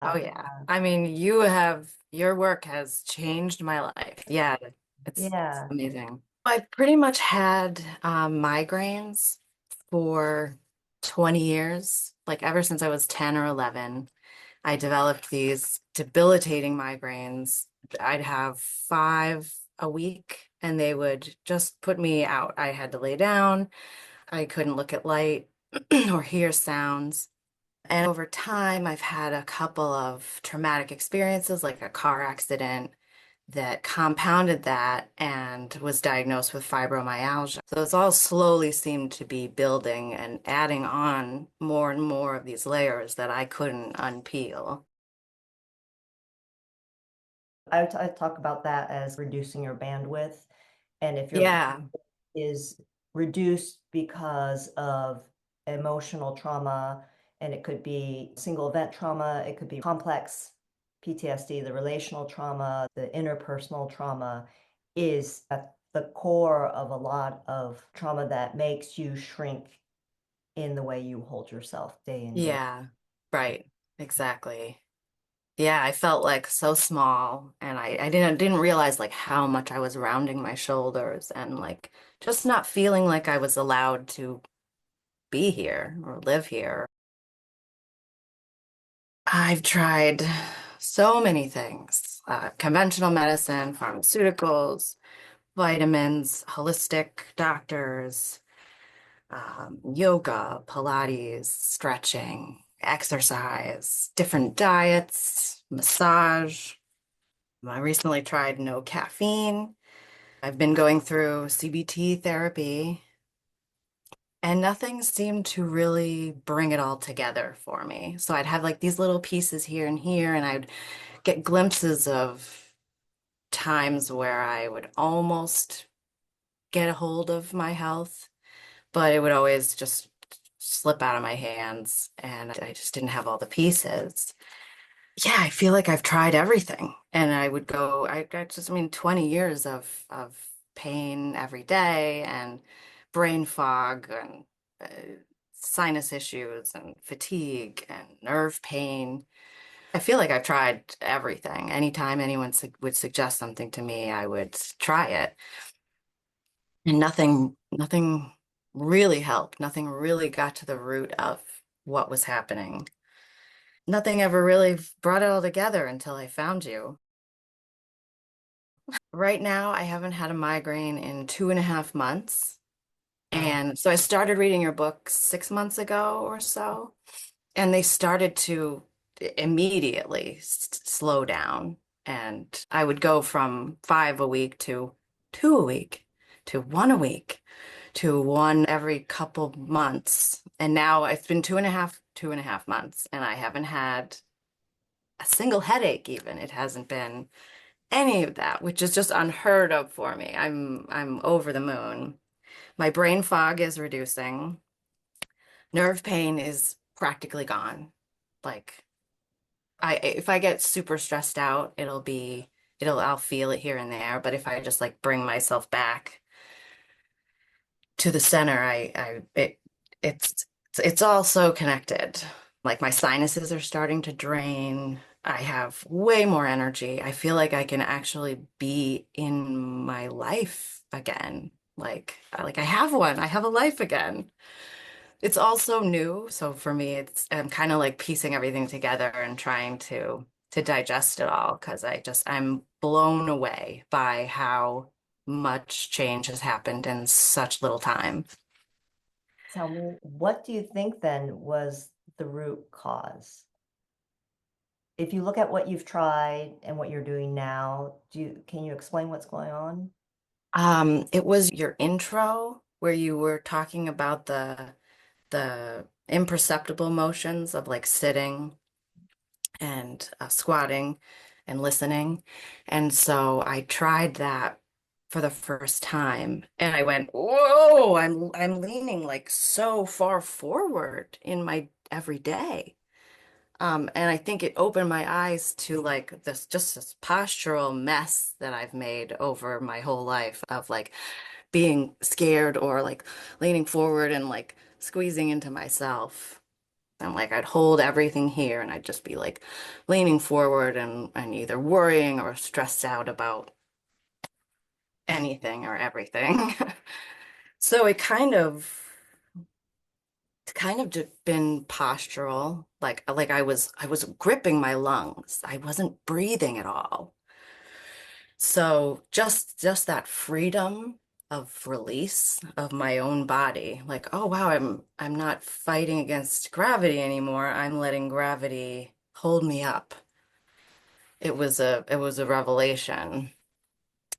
Oh I yeah. I mean, your work has changed my life. Yeah, it's yeah. amazing. I've pretty much had migraines for 20 years. Like ever since I was 10 or 11, I developed these debilitating migraines. I'd have five a week and they would just put me out. I had to lay down. I couldn't look at light or hear sounds. And over time, I've had a couple of traumatic experiences, like a car accident that compounded that and was diagnosed with fibromyalgia. So it's all slowly seemed to be building and adding on more and more of these layers that I couldn't unpeel. I talk about that as reducing your bandwidth. And if your Yeah, bandwidth is reduced because of emotional trauma, and it could be single event trauma, it could be complex PTSD, the relational trauma, the interpersonal trauma is at the core of a lot of trauma that makes you shrink in the way you hold yourself day in, day. yeah, right, exactly. Yeah, I felt like so small and I didn't realize like how much I was rounding my shoulders and like just not feeling like I was allowed to be here or live here. I've tried so many things, conventional medicine, pharmaceuticals, vitamins, holistic doctors, yoga, Pilates, stretching, exercise, different diets, massage. I recently tried no caffeine. I've been going through CBT therapy, and nothing seemed to really bring it all together for me. So I'd have like these little pieces here and here, and I'd get glimpses of times where I would almost get a hold of my health, but it would always just slip out of my hands, and I just didn't have all the pieces. Yeah, I feel like I've tried everything. And I would go, I mean, 20 years of pain every day and brain fog and sinus issues and fatigue and nerve pain. I feel like I've tried everything. Anytime anyone su would suggest something to me, I would try it. And nothing really helped. Nothing really got to the root of what was happening. Nothing ever really brought it all together until I found you. Right now, I haven't had a migraine in 2.5 months. Wow. And so I started reading your book 6 months ago or so, and they started to immediately slow down. And I would go from five a week to two a week to one a week to one every couple months. And now it's been 2.5 months, and I haven't had a single headache even. It hasn't been any of that, which is just unheard of for me. I'm over the moon. My brain fog is reducing. Nerve pain is practically gone. Like I if I get super stressed out, I'll feel it here and there, but if I just like bring myself back to the center, it's it's all so connected. Like my sinuses are starting to drain. I have way more energy. I feel like I can actually be in my life again. Like I have one. I have a life again. It's also new, so for me, I'm kind of like piecing everything together and trying to digest it all because I'm blown away by how much change has happened in such little time. Tell me, what do you think then was the root cause? If you look at what you've tried and what you're doing now, can you explain what's going on? It was your intro where you were talking about the imperceptible motions of like sitting and squatting and listening. And so I tried that for the first time and I went, whoa, I'm leaning like so far forward in my everyday. And I think it opened my eyes to like this postural mess that I've made over my whole life of like being scared or like leaning forward and like squeezing into myself. And like I'd hold everything here and I'd just be like leaning forward and either worrying or stressed out about anything or everything. So it's kind of just been postural. Like I was gripping my lungs. I wasn't breathing at all. So just that freedom of release of my own body. Like, oh wow, I'm not fighting against gravity anymore. I'm letting gravity hold me up. It was a revelation.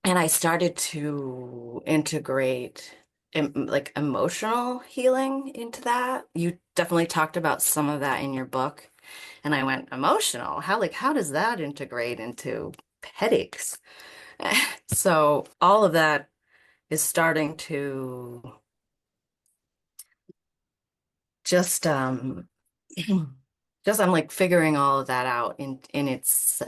And I started to integrate like emotional healing into that. You definitely talked about some of that in your book. And I went, emotional? How does that integrate into headaches? So all of that is starting to just just I'm like figuring all of that out in its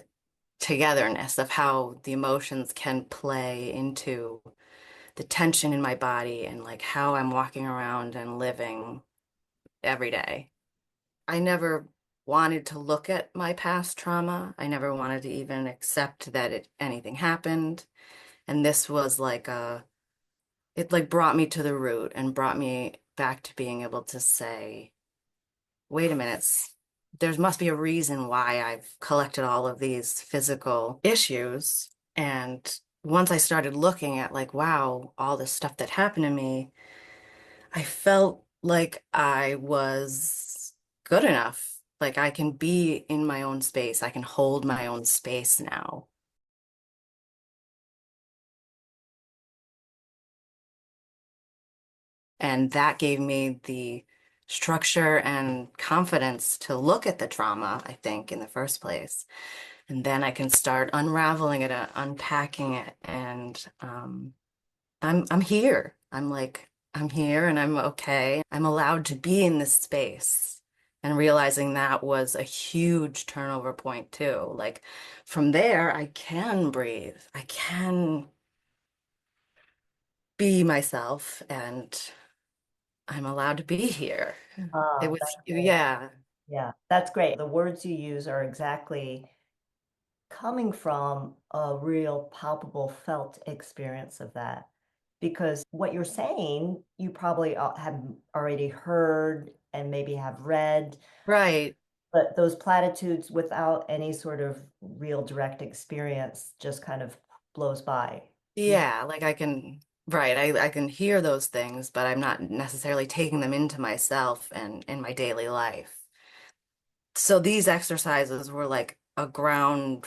togetherness of how the emotions can play into the tension in my body and like how I'm walking around and living every day. I never wanted to look at my past trauma. I never wanted to even accept that anything happened. And this was like it like brought me to the root and brought me back to being able to say, wait a minute, there must be a reason why I've collected all of these physical issues. And once I started looking at like, wow, all this stuff that happened to me, I felt like I was good enough. Like I can be in my own space. I can hold my own space now. And that gave me the structure and confidence to look at the trauma, I think, in the first place. And then I can start unraveling it, unpacking it, and I'm here. I'm here and I'm okay. I'm allowed to be in this space. And realizing that was a huge turnover point too. Like from there, I can breathe. I can be myself and I'm allowed to be here. It Oh, was, that's great. yeah, Yeah, that's great. The words you use are exactly coming from a real palpable felt experience of that. Because what you're saying, you probably have already heard and maybe have read, right. but those platitudes without any sort of real direct experience just kind of blows by. You, Yeah, like I can, right. I can hear those things, but I'm not necessarily taking them into myself and in my daily life. So these exercises were like a ground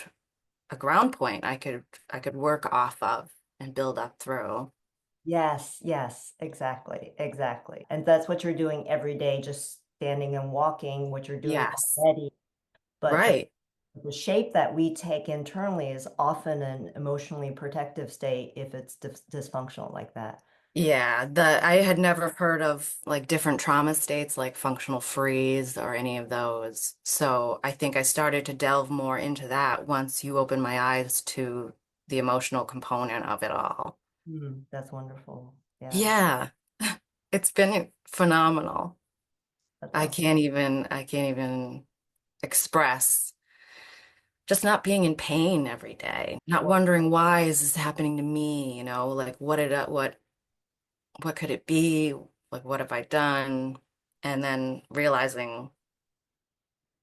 point I could work off of and build up through. yes, yes, exactly, exactly. And that's what you're doing every day, just standing and walking, what you're doing Yes. already. But Right. the shape that we take internally is often an emotionally protective state if it's dysfunctional like that. Yeah, the I had never heard of like different trauma states like functional freeze or any of those. So I think I started to delve more into that once you opened my eyes to the emotional component of it all. That's wonderful. Yeah, Yeah, it's been phenomenal. that's I awesome. can't even express just not being in pain every day, not Well, wondering why is this happening to me, like what could it be? Like, what have I done? And then realizing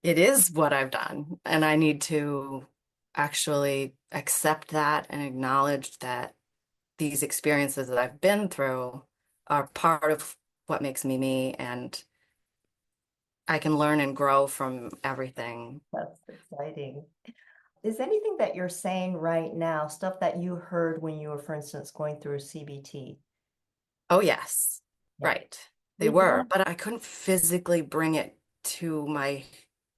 it is what I've done. And I need to actually accept that and acknowledge that these experiences that I've been through are part of what makes me me. And I can learn and grow from everything. that's exciting. Is anything that you're saying right now stuff that you heard when you were, for instance, going through CBT? Oh, yes. Yeah. Right. They Which were, one? but I couldn't physically bring it to my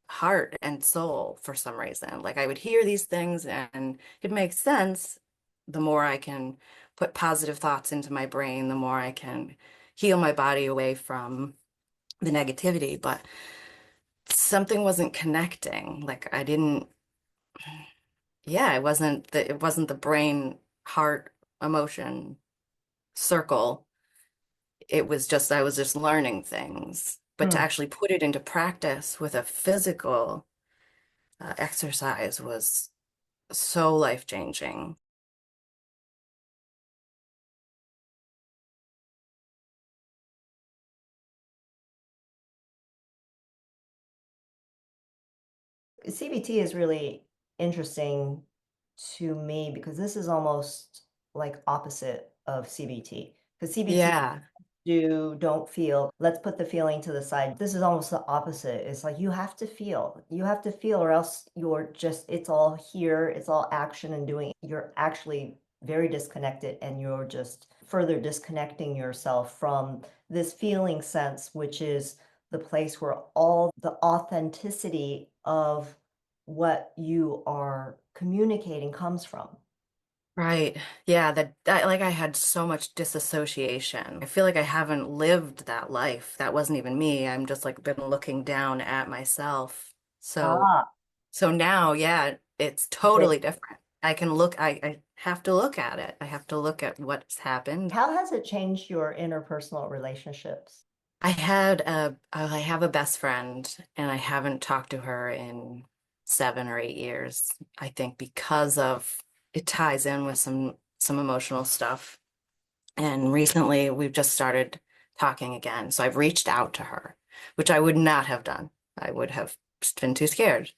heart and soul for some reason. Like I would hear these things and it makes sense. The more I can put positive thoughts into my brain, the more I can heal my body away from the negativity. But something wasn't connecting. Like I didn't, yeah, it wasn't the brain, heart, emotion circle. It was just I was just learning things. but to Hmm. actually put it into practice with a physical exercise was so life-changing. CBT is really interesting to me because this is almost like opposite of CBT. Because CBT Yeah, don't feel, let's put the feeling to the side. This is almost the opposite. It's like you have to feel. You have to feel, or else you're just, it's all here, it's all action and doing. You're actually very disconnected, and you're just further disconnecting yourself from this feeling sense, which is the place where all the authenticity of what you are communicating comes from. right. Yeah, that like I had so much disassociation. I feel like I haven't lived that life. That wasn't even me. I'm just like been looking down at myself. Ah, So now, yeah, it's the, totally different. I can look, I have to look at it. I have to look at what's happened. how has it changed your interpersonal relationships? I have a best friend and I haven't talked to her in 7 or 8 years. I think because of it ties in with some emotional stuff. And recently we've just started talking again. So I've reached out to her, which I would not have done. I would have just been too scared.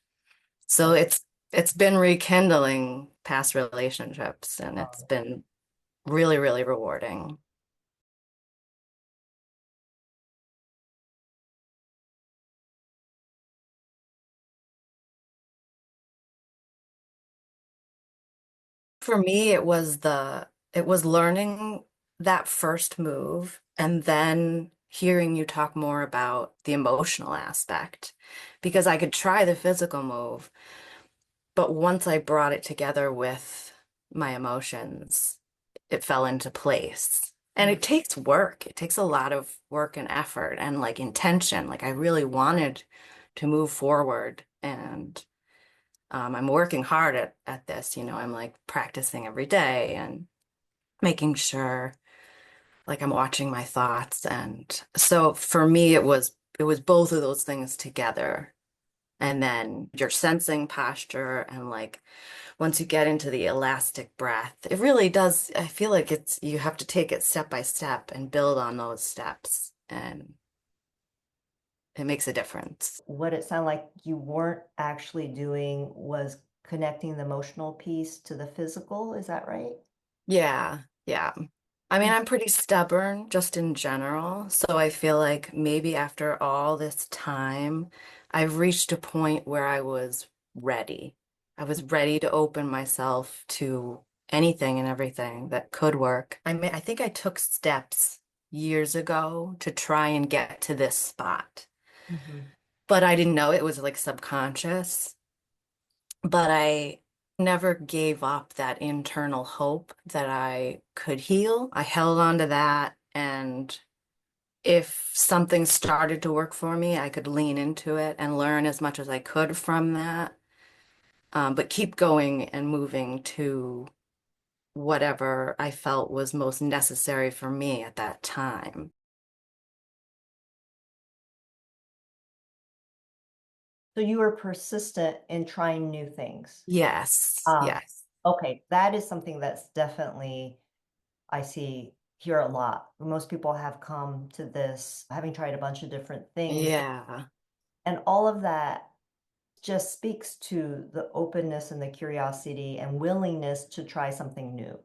So it's been rekindling past relationships and it's Oh. been really, really rewarding. For me, it was learning that first move and then hearing you talk more about the emotional aspect because I could try the physical move, but once I brought it together with my emotions, it fell into place. And Mm. it takes work. It takes a lot of work and effort and like intention. Like I really wanted to move forward and I'm working hard at this, I'm like practicing every day and making sure like I'm watching my thoughts. And so for me, it was both of those things together. And then your sensing posture and like once you get into the elastic breath, it really does. I feel like you have to take it step by step and build on those steps, and it makes a difference. What it sounded like you weren't actually doing was connecting the emotional piece to the physical. Is that right? Yeah, yeah. I mean, I'm pretty stubborn just in general, so I feel like maybe after all this time, I've reached a point where I was ready. I was ready to open myself to anything and everything that could work. I think I took steps years ago to try and get to this spot, Mhm. but I didn't know it was like subconscious. But I never gave up that internal hope that I could heal. I held on to that, and if something started to work for me, I could lean into it and learn as much as I could from that. But keep going and moving to whatever I felt was most necessary for me at that time. So you were persistent in trying new things. Yes, Um, yes. okay, that is something that's definitely I see here a lot. Most people have come to this having tried a bunch of different things, Yeah. and all of that just speaks to the openness and the curiosity and willingness to try something new.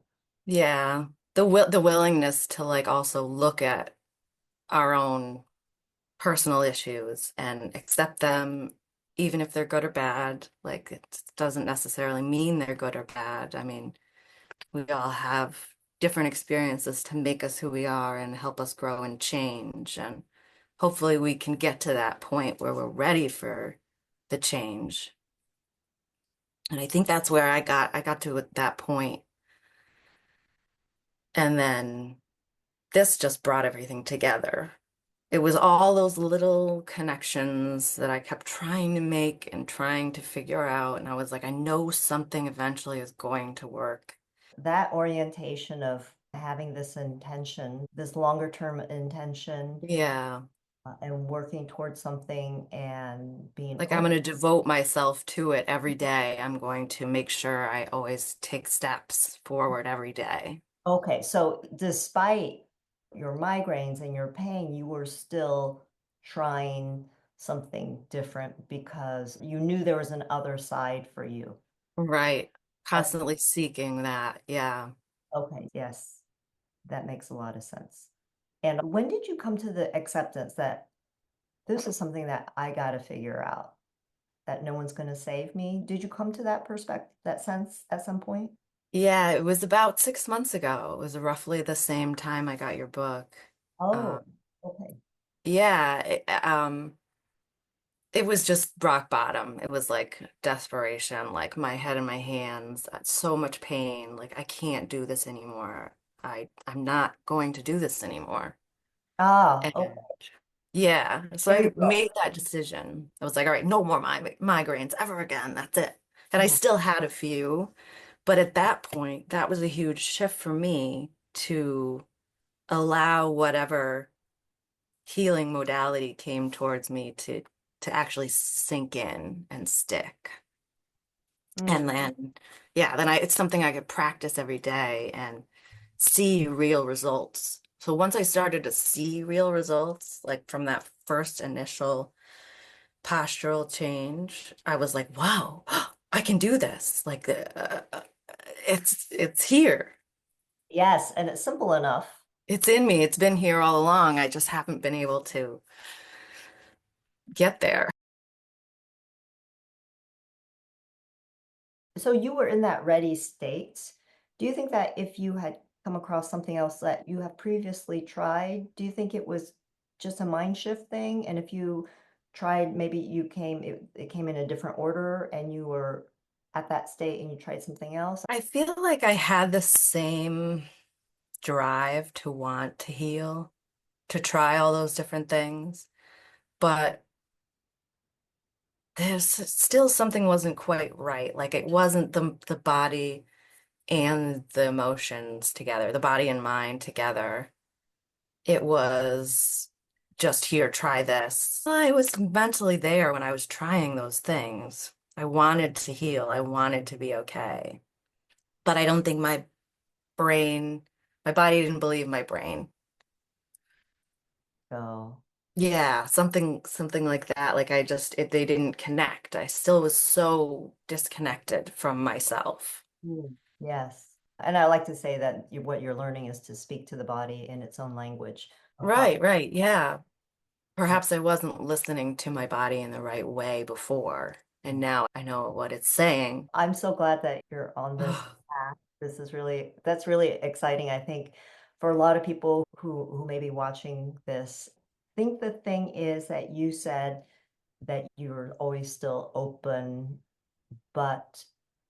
Yeah. The willingness to like also look at our own personal issues and accept them, even if they're good or bad. Like, it doesn't necessarily mean they're good or bad. I mean, we all have different experiences to make us who we are and help us grow and change. And hopefully, we can get to that point where we're ready for the change. And I think that's where I got to at that point. And then this just brought everything together. It was all those little connections that I kept trying to make and trying to figure out. And I was like, I know something eventually is going to work. That orientation of having this intention, this longer term intention, Yeah. and working towards something and being Like I'm open. going to devote myself to it every day. I'm going to make sure I always take steps forward every day. Okay, so despite your migraines and your pain, you were still trying something different because you knew there was an other side for you. Right. Oh, Constantly seeking that. Yeah. okay, yes, that makes a lot of sense. And when did you come to the acceptance that this is something that I got to figure out, that no one's going to save me? Did you come to that perspective, that sense at some point? Yeah, it was about 6 months ago. It was roughly the same time I got your book. Oh, Um, okay. yeah, it was just rock bottom. It was like desperation, like my head in my hands, so much pain. Like I can't do this anymore. I'm not going to do this anymore. Ah, okay. And yeah, so There you I go. made that decision. I was like, all right, no more migraines ever again. That's it. And I still had a few, but at that point, that was a huge shift for me to allow whatever healing modality came towards me to actually sink in and stick. Mm. And then yeah, then it's something I could practice every day and see real results. So once I started to see real results, like from that first initial postural change, I was like, wow, I can do this. Like it's here. Yes, and it's simple enough. It's in me. It's been here all along. I just haven't been able to get there. So you were in that ready state. Do you think that if you had come across something else that you have previously tried, do you think it was just a mind shift thing? And if you tried, maybe it came in a different order and you were at that state and you tried something else? I feel like I had the same drive to want to heal, to try all those different things, but there's still something wasn't quite right. Like it wasn't the body and the emotions together, the body and mind together. It was just here, try this. I was mentally there when I was trying those things. I wanted to heal. I wanted to be okay. But I don't think brain, my body didn't believe my brain. So, Yeah, something like that. Like they didn't connect. I still was so disconnected from myself. yes. And I like to say that what you're learning is to speak to the body in its own language of how. Right, right. Yeah. Perhaps I wasn't listening to my body in the right way before, and now I know what it's saying. I'm so glad that you're on this path. That's really exciting. I think for a lot of people who may be watching this, I think the thing is that you said that you're always still open, but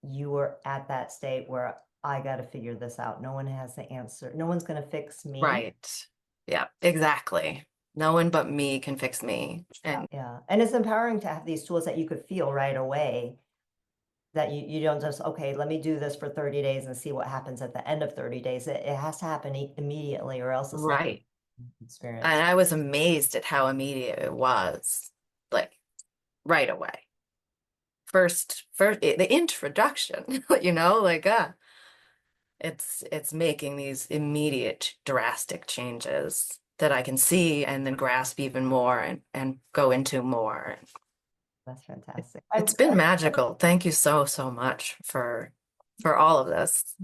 you were at that state where I got to figure this out. No one has the answer. No one's going to fix me. Right. Yeah, exactly. No one but me can fix me. And Yeah. And it's empowering to have these tools that you could feel right away, that you don't just, okay, let me do this for 30 days and see what happens at the end of 30 days. It has to happen immediately or else it's not right. an experience. And I was amazed at how immediate it was. Like right away. First the introduction, like it's making these immediate drastic changes that I can see and then grasp even more and go into more. That's It, fantastic. it's been magical. Thank you so, so much for all of this.